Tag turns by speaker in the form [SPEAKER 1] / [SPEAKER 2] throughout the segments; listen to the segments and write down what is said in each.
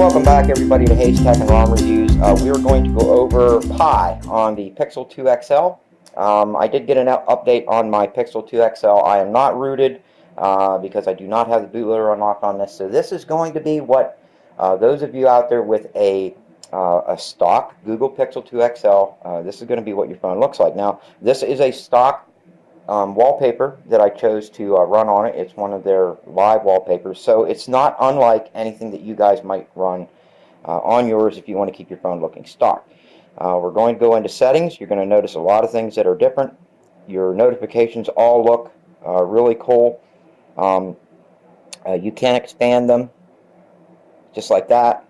[SPEAKER 1] Welcome back, everybody, to Hayes Tech and ROM Reviews. We are going to go over Pi on the Pixel 2 XL. I did get an update on my Pixel 2 XL. I am not rooted because I do not have the bootloader unlocked on this. So this is going to be what those of you out there with a stock Google Pixel 2 XL, this is going to be what your phone looks like. Now, this is a stock wallpaper that I chose to run on it. It's one of their live wallpapers, so it's not unlike anything that you guys might run on yours if you want to keep your phone looking stock. We're going to go into settings. You're going to notice a lot of things that are different. Your notifications all look really cool. You can expand them just like that,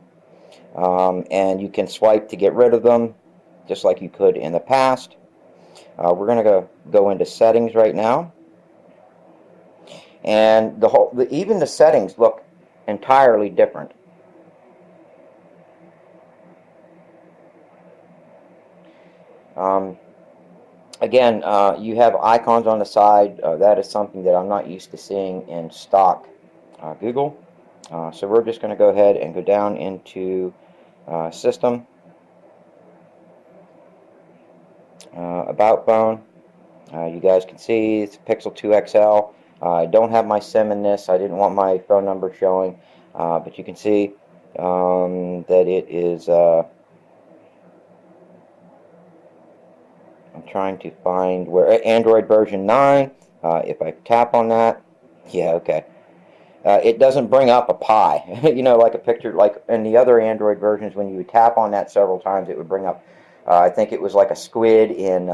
[SPEAKER 1] and you can swipe to get rid of them just like you could in the past. We're going to go into settings right now, and even the settings look entirely different. Again, you have icons on the side. That is something that I'm not used to seeing in stock Google. So we're just going to go ahead and go down into System, About Phone. You guys can see it's Pixel 2 XL. I don't have my SIM in this. I didn't want my phone number showing, but you can see that it is. I'm trying to find where Android version 9. If I tap on that, yeah, okay. It doesn't bring up a Pi, you know, like a picture, like in the other Android versions. When you would tap on that several times, it would bring up. I think it was like a squid in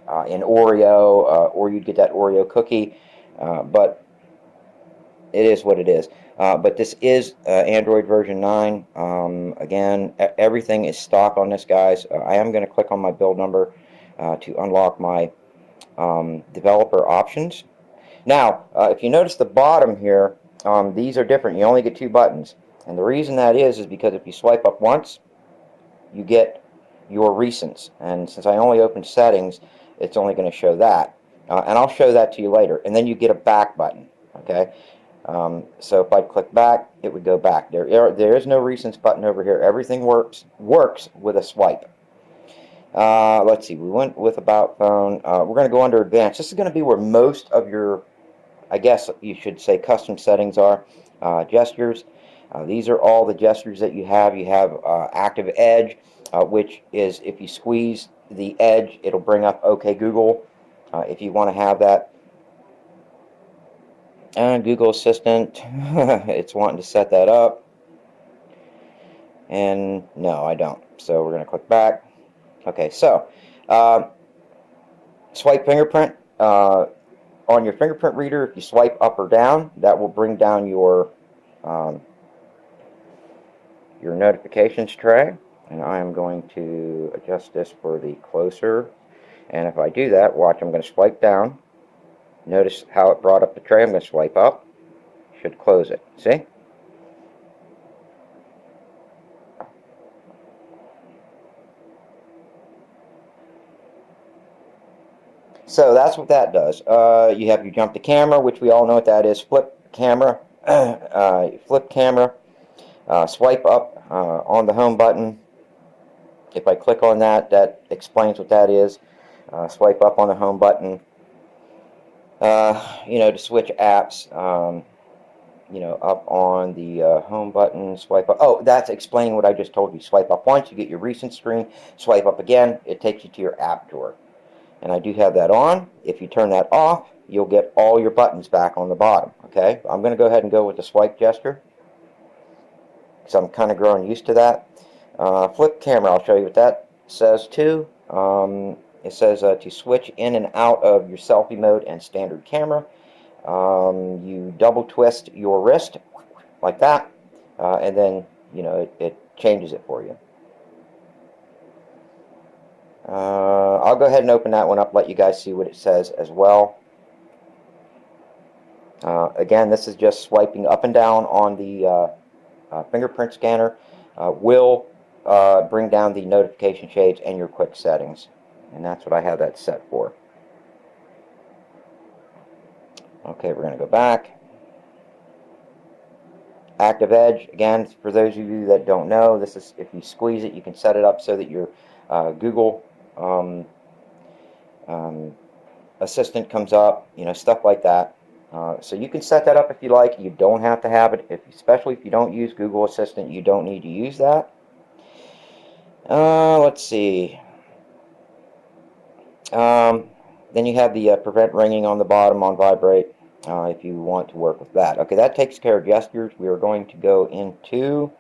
[SPEAKER 1] Oreo, or you'd get that Oreo cookie, but it is what it is. But this is Android version 9. Again, everything is stock on this, guys. I am going to click on my build number to unlock my developer options. Now, if you notice the bottom here, these are different. You only get 2 buttons. And the reason that is because if you swipe up once, you get your recents. And since I only opened settings, it's only going to show that. And I'll show that to you later. And then you get a back button. Okay. So if I click back, it would go back. There is no recents button over here. Everything works with a swipe. Let's see. We went with About Phone. We're going to go under Advanced. This is going to be where most of your, I guess you should say, custom settings are. Gestures. These are all the gestures that you have. You have Active Edge, which is if you squeeze the edge, it'll bring up OK Google if you want to have that. And Google Assistant, it's wanting to set that up. And no, I don't. So we're going to click back. Okay, so swipe fingerprint. On your fingerprint reader, if you swipe up or down, that will bring down your notifications tray. And I am going to adjust this for the closer. And if I do that, watch, I'm going to swipe down. Notice how it brought up the tray. I'm going to swipe up. Should close it. See? So that's what that does. You have your jump to camera, which we all know what that is. Flip camera. Flip camera. Swipe up on the home button. If I click on that, that explains what that is. Swipe up on the home button. You know, to switch apps, you know, up on the home button, swipe up. Oh, that's explaining what I just told you. Swipe up once, you get your recent screen. Swipe up again, it takes you to your app drawer. And I do have that on. If you turn that off, you'll get all your buttons back on the bottom. Okay, I'm going to go ahead and go with the swipe gesture, because I'm kind of growing used to that. Flip camera, I'll show you what that says too. It says to switch in and out of your selfie mode and standard camera. You double twist your wrist like that, and then, you know, it changes it for you. I'll go ahead and open that one up, let you guys see what it says as well. Again, this is just swiping up and down on the fingerprint scanner. Will bring down the notification shades and your quick settings. And that's what I have that set for. Okay, we're going to go back. Active Edge, again, for those of you that don't know, this is, if you squeeze it, you can set it up so that your Google Assistant comes up, stuff like that. So you can set that up if you like. You don't have to have it, especially if you don't use Google Assistant. You don't need to use that. Let's see. Then you have the prevent ringing on the bottom on vibrate, if you want to work with that. Okay, that takes care of gestures. We are going to go into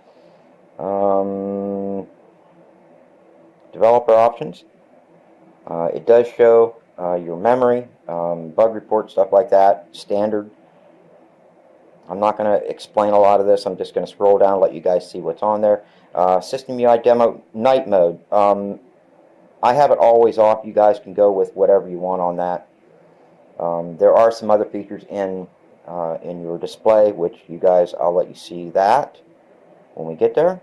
[SPEAKER 1] developer options. It does show your memory, bug report, stuff like that, standard. I'm not going to explain a lot of this. I'm just going to scroll down and let you guys see what's on there. System UI demo night mode. I have it always off. You guys can go with whatever you want on that. There are some other features in your display, which you guys, I'll let you see that when we get there.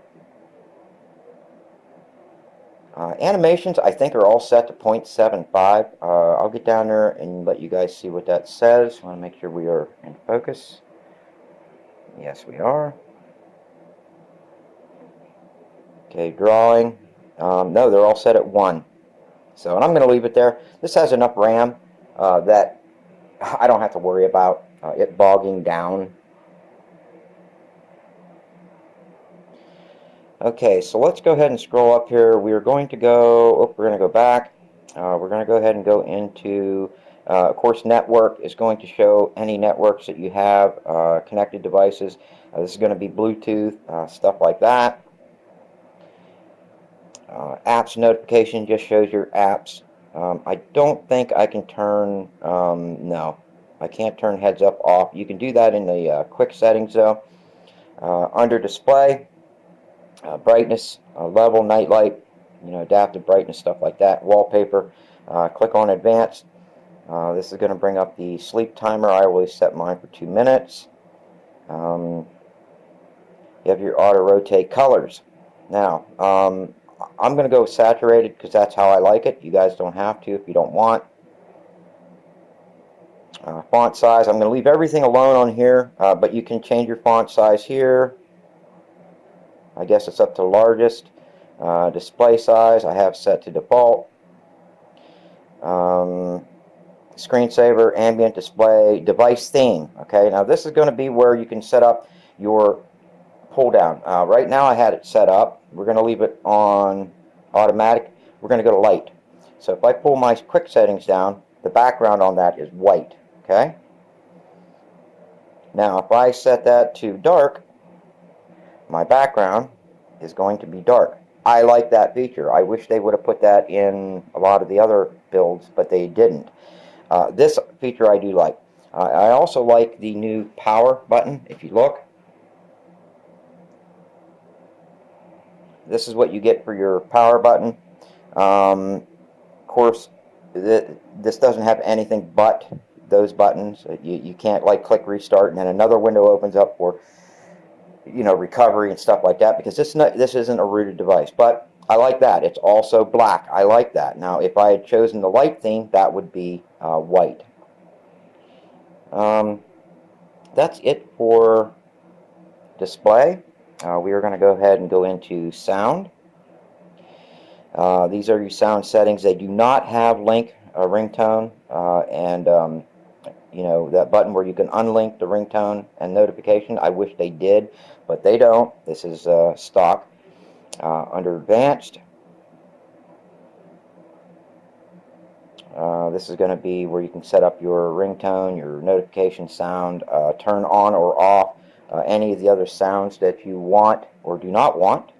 [SPEAKER 1] Animations, I think, are all set to 0.75. I'll get down there and let you guys see what that says. I want to make sure we are in focus. Yes, we are. Okay, drawing. No, they're all set at 1. So, and I'm going to leave it there. This has enough RAM that I don't have to worry about it bogging down. Okay, so let's go ahead and scroll up here. We're going to go back. We're going to go ahead and go into, of course, network is going to show any networks that you have, connected devices. This is going to be Bluetooth, stuff like that. Apps notification just shows your apps. I don't think I can turn, no, I can't turn heads up off. You can do that in the quick settings though. Under display, brightness, level, night light, adaptive brightness, stuff like that. Wallpaper, click on advanced. This is going to bring up the sleep timer. I always set mine for 2 minutes. You have your auto rotate colors. Now, I'm going to go saturated because that's how I like it. You guys don't have to if you don't want. Font size, I'm going to leave everything alone on here, but you can change your font size here. I guess it's up to largest. Display size, I have set to default. Screensaver, ambient display, device theme. Okay, now this is going to be where you can set up your pull down. Right now I had it set up. We're going to leave it on automatic. We're going to go to light. So if I pull my quick settings down, the background on that is white. Okay. Now if I set that to dark, my background is going to be dark. I like that feature. I wish they would have put that in a lot of the other builds, but they didn't. This feature I do like. I also like the new power button. If you look, this is what you get for your power button. Of course, this doesn't have anything but those buttons. You can't like click restart and then another window opens up for recovery and stuff like that, because this isn't a rooted device. But I like that. It's also black. I like that. Now, if I had chosen the light theme, that would be white. That's it for display. We are going to go ahead and go into sound. These are your sound settings. They do not have link ringtone and that button where you can unlink the ringtone and notification. I wish they did, but they don't. This is stock. Under advanced, this is going to be where you can set up your ringtone, your notification sound, turn on or off any of the other sounds that you want or do not want.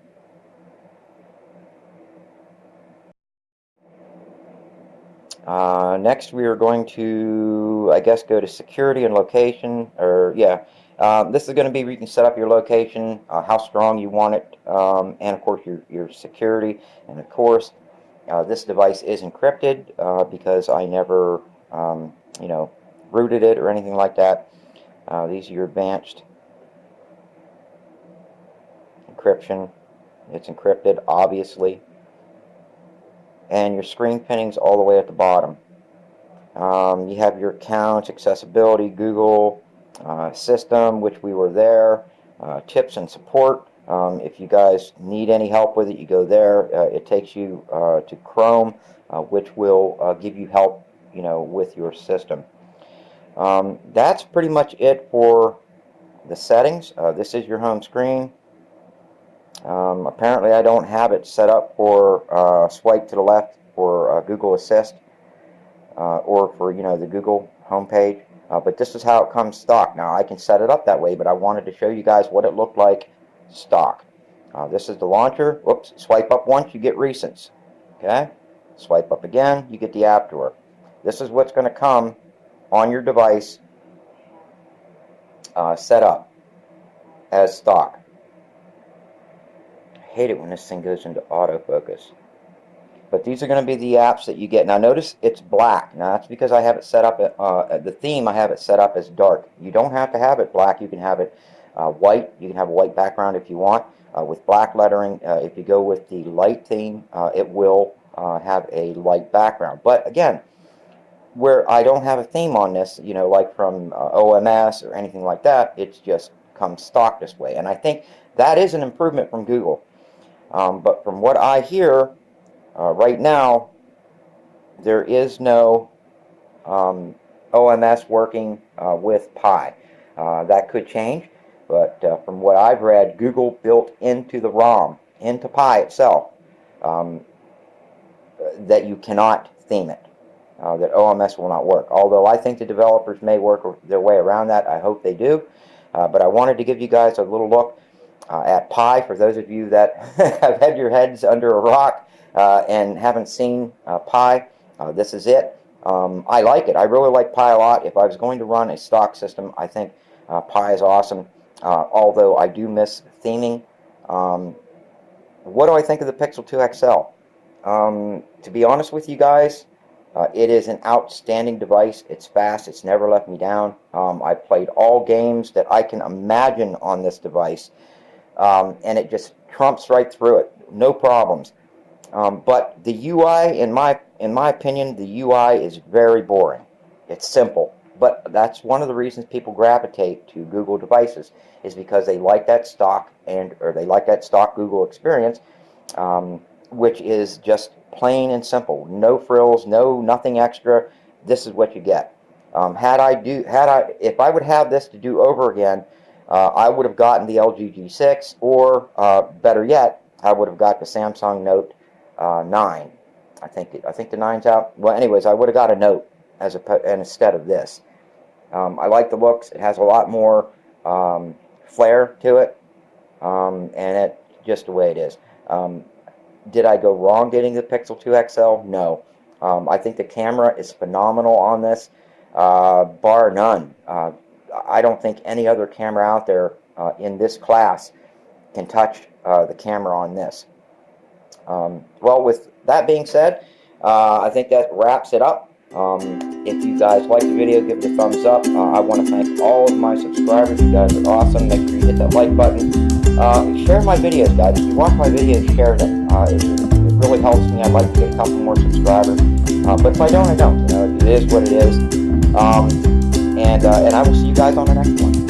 [SPEAKER 1] Next, we are going to, I guess, go to security and location, or yeah, this is going to be where you can set up your location, how strong you want it, and of course your security. And of course, this device is encrypted because I never, rooted it or anything like that. These are your advanced encryption. It's encrypted, obviously. And your screen pinnings all the way at the bottom. You have your accounts, accessibility, Google, system, which we were there. tips and support. If you guys need any help with it, you go there. It takes you to Chrome, which will give you help, with your system. That's pretty much it for the settings. This is your home screen. Apparently I don't have it set up for swipe to the left for Google Assist or for the Google homepage, but this is how it comes stock. Now I can set it up that way, but I wanted to show you guys what it looked like stock. This is the launcher. Whoops, swipe up once, you get recents. Okay, swipe up again, you get the app drawer. This is what's going to come on your device set up as stock. I hate it when this thing goes into autofocus. But these are going to be the apps that you get. Now notice it's black. Now that's because I have it set up, the theme I have it set up as dark. You don't have to have it black. You can have it white. You can have a white background if you want. With black lettering, if you go with the light theme, it will have a light background. But again, where I don't have a theme on this, like from OMS or anything like that, it's just comes stock this way. And I think that is an improvement from Google. But from what I hear, right now, there is no OMS working with Pi. That could change, but from what I've read, Google built into the ROM, into Pi itself, that you cannot theme it, that OMS will not work. Although I think the developers may work their way around that. I hope they do. But I wanted to give you guys a little look at Pi for those of you that have had your heads under a rock and haven't seen Pi. This is it. I like it. I really like Pi a lot. If I was going to run a stock system, I think Pi is awesome, although I do miss theming. What do I think of the Pixel 2 XL? To be honest with you guys, it is an outstanding device. It's fast. It's never let me down. I've played all games that I can imagine on this device, and it just trumps right through it. No problems. But the UI, in my opinion, the UI is very boring. It's simple, but that's one of the reasons people gravitate to Google devices, is because they like that stock or they like that stock Google experience, which is just plain and simple. No frills, nothing extra. This is what you get. If I would have this to do over again, I would have gotten the LG G6, or better yet, I would have got the Samsung Note 9. I think the 9's out. Well, anyways, I would have got a Note instead of this. I like the looks. It has a lot more flair to it, and it's just the way it is. Did I go wrong getting the Pixel 2 XL? No. I think the camera is phenomenal on this, bar none. I don't think any other camera out there in this class can touch the camera on this. Well, with that being said, I think that wraps it up. If you guys like the video, give it a thumbs up. I want to thank all of my subscribers. You guys are awesome. Make sure you hit that like button. Share my videos, guys. If you watch my videos, share them. It really helps me. I'd like to get a couple more subscribers. But if I don't, I don't. It is what it is. And I will see you guys on the next one.